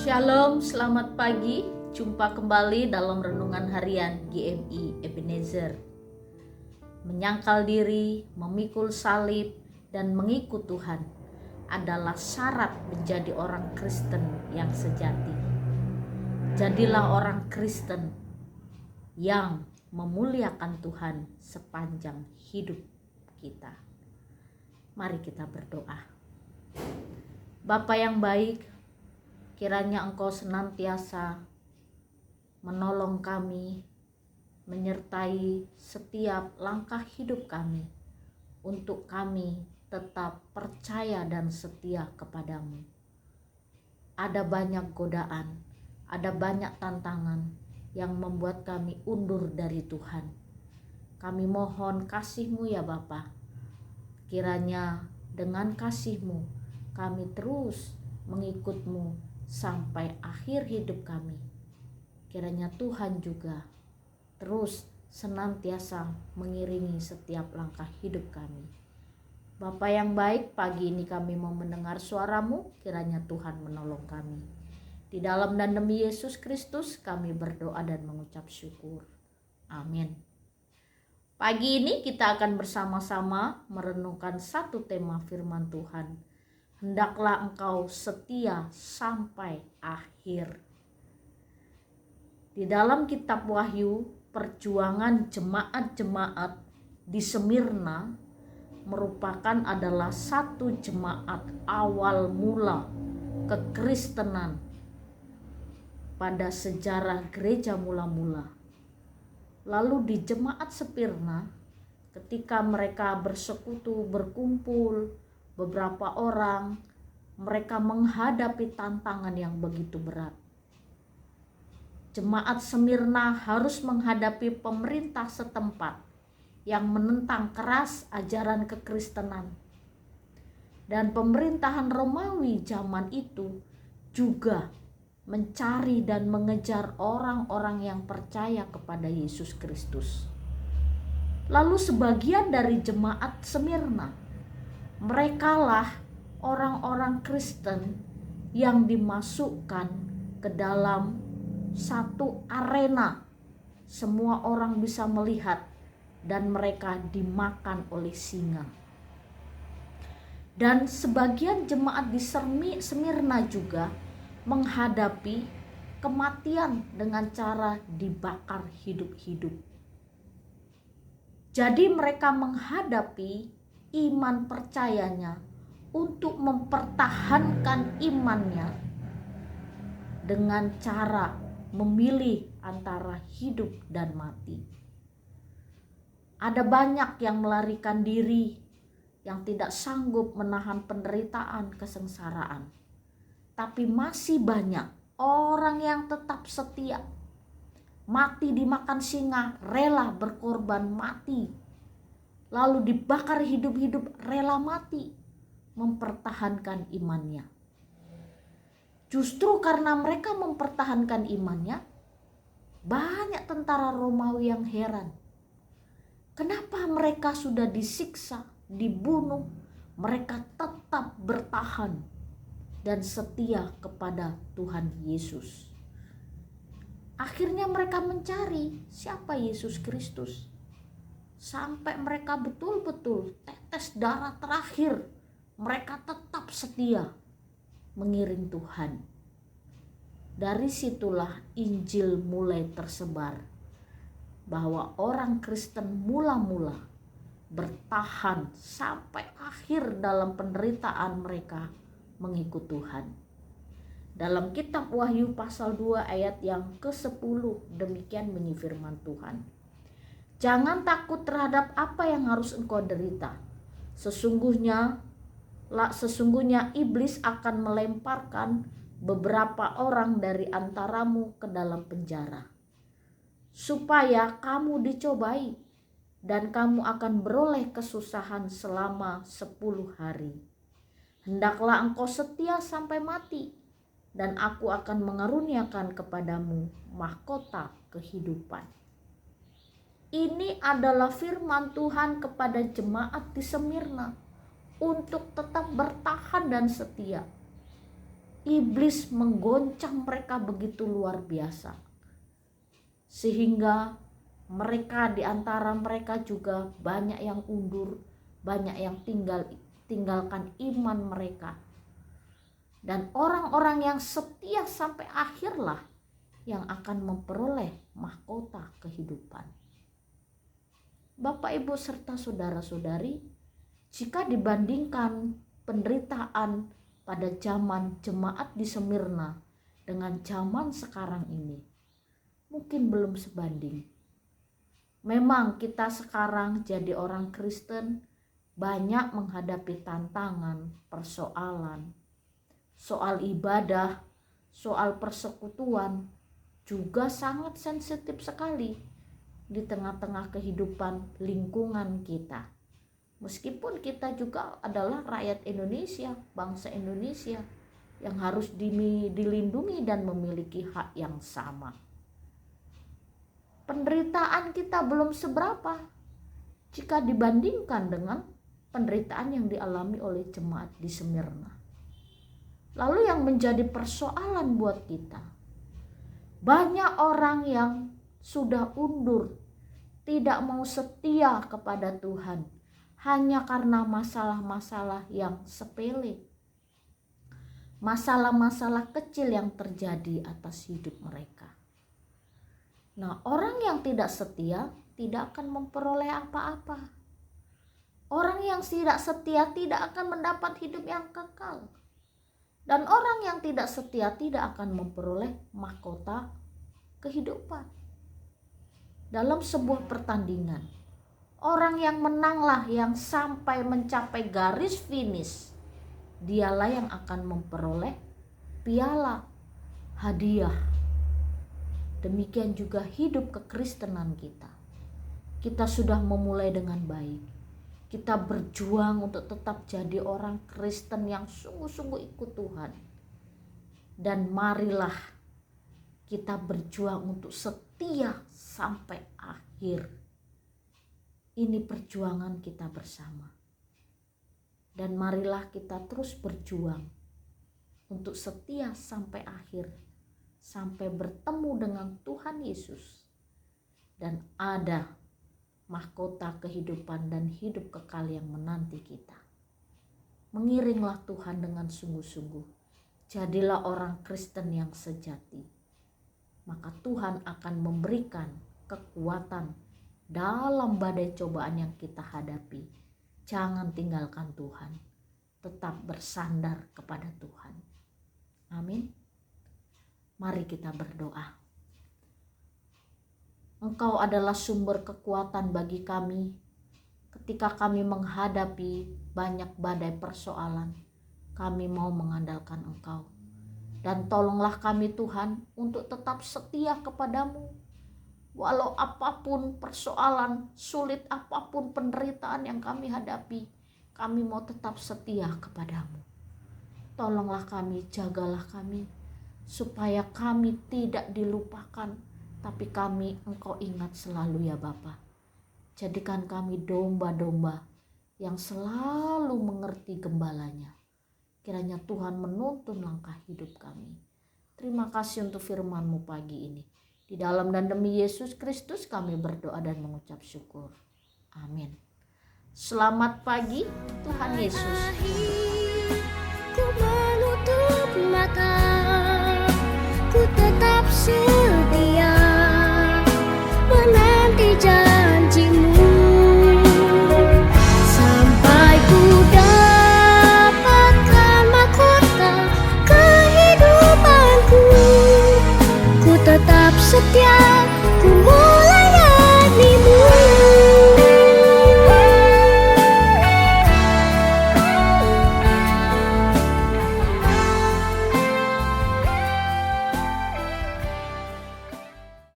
Shalom, selamat pagi. Jumpa kembali dalam renungan harian GMI Ebenezer. Menyangkal diri, memikul salib, dan mengikut Tuhan adalah syarat menjadi orang Kristen yang sejati. Jadilah orang Kristen yang memuliakan Tuhan sepanjang hidup kita. Mari kita berdoa. Bapa yang baik, kiranya Engkau senantiasa menolong kami, menyertai setiap langkah hidup kami, untuk kami tetap percaya dan setia kepadamu. Ada banyak godaan, ada banyak tantangan yang membuat kami undur dari Tuhan. Kami mohon kasih-Mu ya Bapa. Kiranya dengan kasih-Mu kami terus mengikut-Mu sampai akhir hidup kami. Kiranya Tuhan juga terus senantiasa mengiringi setiap langkah hidup kami. Bapa yang baik, pagi ini kami mau mendengar suara-Mu, kiranya Tuhan menolong kami. Di dalam dan demi Yesus Kristus kami berdoa dan mengucap syukur. Amin. Pagi ini kita akan bersama-sama merenungkan satu tema firman Tuhan. Hendaklah engkau setia sampai akhir. Di dalam kitab Wahyu, perjuangan jemaat-jemaat di Smyrna merupakan adalah satu jemaat awal mula kekristenan pada sejarah gereja mula-mula. Lalu di jemaat Smyrna, ketika mereka bersekutu, berkumpul, beberapa orang, mereka menghadapi tantangan yang begitu berat. Jemaat Smyrna harus menghadapi pemerintah setempat yang menentang keras ajaran kekristenan. Dan pemerintahan Romawi zaman itu juga mencari dan mengejar orang-orang yang percaya kepada Yesus Kristus. Lalu sebagian dari jemaat Smyrna, merekalah orang-orang Kristen yang dimasukkan ke dalam satu arena. Semua orang bisa melihat dan mereka dimakan oleh singa. Dan sebagian jemaat di Smyrna juga menghadapi kematian dengan cara dibakar hidup-hidup. Jadi mereka menghadapi iman percayanya untuk mempertahankan imannya dengan cara memilih antara hidup dan mati. Ada banyak yang melarikan diri, yang tidak sanggup menahan penderitaan, kesengsaraan. Tapi masih banyak orang yang tetap setia, mati dimakan singa, rela berkorban mati. Lalu dibakar hidup-hidup, rela mati, mempertahankan imannya. Justru karena mereka mempertahankan imannya, banyak tentara Romawi yang heran. Kenapa mereka sudah disiksa, dibunuh, mereka tetap bertahan dan setia kepada Tuhan Yesus. Akhirnya mereka mencari siapa Yesus Kristus. Sampai mereka betul-betul tetes darah terakhir, mereka tetap setia mengiring Tuhan. Dari situlah Injil mulai tersebar, bahwa orang Kristen mula-mula bertahan sampai akhir dalam penderitaan mereka mengikut Tuhan. Dalam kitab Wahyu pasal 2 ayat yang ke-10 demikian bunyi firman Tuhan. Jangan takut terhadap apa yang harus engkau derita. Sesungguhnya iblis akan melemparkan beberapa orang dari antaramu ke dalam penjara, supaya kamu dicobai dan kamu akan beroleh kesusahan selama 10 hari. Hendaklah engkau setia sampai mati, dan aku akan mengaruniakan kepadamu mahkota kehidupan. Ini adalah firman Tuhan kepada jemaat di Smyrna untuk tetap bertahan dan setia. iblis menggoncang mereka begitu luar biasa, sehingga mereka, di antara mereka juga banyak yang undur, banyak yang tinggalkan iman mereka. Dan orang-orang yang setia sampai akhirlah yang akan memperoleh mahkota kehidupan. Bapak, Ibu, serta saudara-saudari, jika dibandingkan penderitaan pada zaman jemaat di Smyrna dengan zaman sekarang ini, mungkin belum sebanding. Memang kita sekarang jadi orang Kristen banyak menghadapi tantangan, persoalan, soal ibadah, soal persekutuan, juga sangat sensitif sekali di tengah-tengah kehidupan lingkungan kita. Meskipun kita juga adalah rakyat Indonesia, bangsa Indonesia yang harus dilindungi dan memiliki hak yang sama. Penderitaan kita belum seberapa jika dibandingkan dengan penderitaan yang dialami oleh jemaat di Smyrna. Lalu yang menjadi persoalan buat kita, banyak orang yang sudah undur, tidak mau setia kepada Tuhan hanya karena masalah-masalah yang sepele, masalah-masalah kecil yang terjadi atas hidup mereka. Nah, orang yang tidak setia tidak akan memperoleh apa-apa. Orang yang tidak setia tidak akan mendapat hidup yang kekal. Dan orang yang tidak setia tidak akan memperoleh mahkota kehidupan. Dalam sebuah pertandingan, orang yang menanglah yang sampai mencapai garis finish, dialah yang akan memperoleh piala, hadiah. Demikian juga hidup kekristenan kita. Kita sudah memulai dengan baik. Kita berjuang untuk tetap jadi orang Kristen yang sungguh-sungguh ikut Tuhan. Dan marilah kita berjuang untuk setia sampai akhir. Ini perjuangan kita bersama. Dan marilah kita terus berjuang untuk setia sampai akhir. Sampai bertemu dengan Tuhan Yesus. Dan ada mahkota kehidupan dan hidup kekal yang menanti kita. Mengiringlah Tuhan dengan sungguh-sungguh. Jadilah orang Kristen yang sejati. Maka Tuhan akan memberikan kekuatan dalam badai cobaan yang kita hadapi. Jangan tinggalkan Tuhan. Tetap bersandar kepada Tuhan. Amin. Mari kita berdoa. Engkau adalah sumber kekuatan bagi kami ketika kami menghadapi banyak badai persoalan. Kami mau mengandalkan Engkau. Dan tolonglah kami Tuhan untuk tetap setia kepadamu. Walau apapun persoalan, sulit apapun penderitaan yang kami hadapi, kami mau tetap setia kepadamu. Tolonglah kami, jagalah kami, supaya kami tidak dilupakan, tapi kami Engkau ingat selalu ya Bapa. Jadikan kami domba-domba yang selalu mengerti gembalanya. Kiranya Tuhan menuntun langkah hidup kami. Terima kasih untuk firman-Mu pagi ini. Di dalam dan demi Yesus Kristus kami berdoa dan mengucap syukur. Amin. Selamat pagi, Tuhan Yesus. Ku menutup mata, ku tetap setia menanti janji-Mu sampai ku dapatkan mahkota kehidupanku. Ku tetap setia, ku